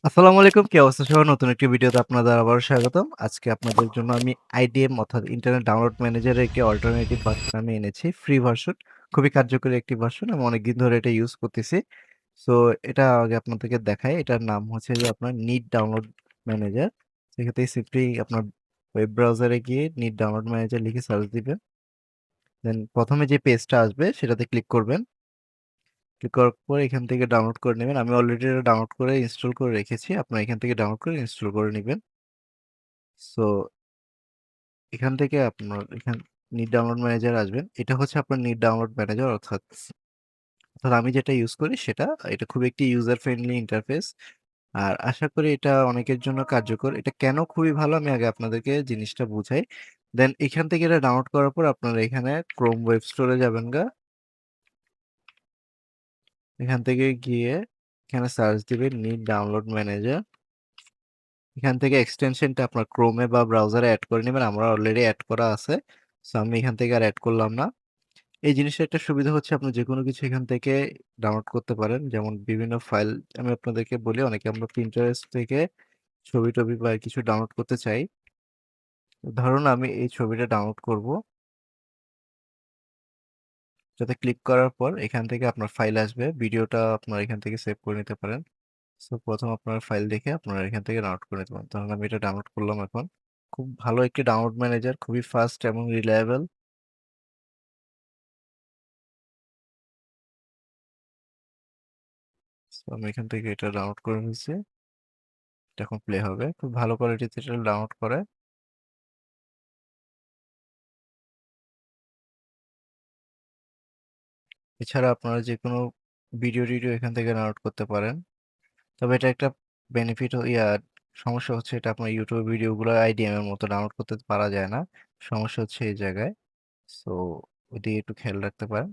আসসালামু আলাইকুম। কি অবস্থা সবার? নতুন একটি ভিডিওতে আপনাদের আবারও স্বাগতম। আজকে আপনাদের জন্য আমি আইডিএম অর্থাৎ ইন্টারনেট ডাউনলোড ম্যানেজারের একটি অল্টারনেটিভ ভার্সন আমি এনেছি। Free version. খুবই কার্যকরী একটি ভার্সন। আমি অনেকদিন ধরে এটা ইউজ করতেছি। সো এটা আগে আপনাদেরকে দেখাই। এটার নাম হচ্ছে যে আপনার নিট ডাউনলোড ম্যানেজার। সেক্ষেত্রে সিম্পলি আপনার ওয়েব ব্রাউজারে গিয়ে নিট ডাউনলোড ম্যানেজার লিখে সার্চ দিবেন। দেন ১ম এ যে পেজটা আসবে সেটাতে ক্লিক করবেন। ক্লিক করার পর এখান থেকে ডাউনলোড করে নেবেন। আমি অলরেডি এটা ডাউনলোড করে ইনস্টল করে রেখেছি। আপনারা এখান থেকে ডাউনলোড করে ইনস্টল করে নিবেন। সো এখান থেকে আপনার নিট ডাউনলোড ম্যানেজার আসবেন। এটা হচ্ছে আপনার নিট ডাউনলোড ম্যানেজার অর্থাৎ আমি যেটা ইউজ করি সেটা। এটা খুব একটি ইউজার ফ্রেন্ডলি ইন্টারফেস। আর আশা করি এটা অনেকের জন্য কার্যকর। এটা কেন খুবই ভালো আমি আগে আপনাদেরকে জিনিসটা বুঝাই। দেন এখান থেকে এটা ডাউনলোড করার পর আপনারা এখানে ক্রোম ওয়েব স্টোরে যাবেন। এখান থেকে গিয়ে এখানে সার্চ দিবেন নিট ডাউনলোড ম্যানেজার। এখান থেকে এক্সটেনশনটা আপনার ক্রোমে বা ব্রাউজারে অ্যাড করে নেবেন। আমার অলরেডি অ্যাড করা আছে। সো আমি এখান থেকে আর অ্যাড করলাম না। এই জিনিসটার একটা সুবিধা হচ্ছে আপনি যেকোনো কিছু এখান থেকে ডাউনলোড করতে পারেন। যেমন বিভিন্ন ফাইল আমি আপনাদেরকে বলি, অনেকে আমরা Pinterest থেকে ছবি-টবি বা কিছু ডাউনলোড করতে চাই। ধরুন আমি এই ছবিটা ডাউনলোড করব। যাতে ক্লিক করার পর এখান থেকে আপনার ফাইল আসবে। ভিডিওটা আপনারা এখান থেকে সেভ করে নিতে পারেন। সো ১ম আপনার ফাইল দেখে আপনারা এখান থেকে ডাউনলোড করে নিতে পারেন। ধরুন আমি এটা ডাউনলোড করলাম এখন। খুব ভালো একটি ডাউনলোড ম্যানেজার, খুবই ফাস্ট এবং রিলায়েবল। সো আমি এখান থেকে এটা ডাউনলোড করে নিয়েছি। এটা এখন প্লে হবে। খুব ভালো কোয়ালিটিতে এটা ডাউনলোড করে। এছাড়া আপনারা যেকোনো ভিডিও-টিডিও এখান থেকে ডাউনলোড করতে পারেন। তবে এটা একটা বেনিফিট সমস্যা হচ্ছে এটা আপনার YouTube ভিডিওগুলো IDM এর মতো ডাউনলোড করতে পারা যায় না। সমস্যা হচ্ছে এই জায়গায়। সো ওইদিকে একটু খেয়াল রাখতে পারেন।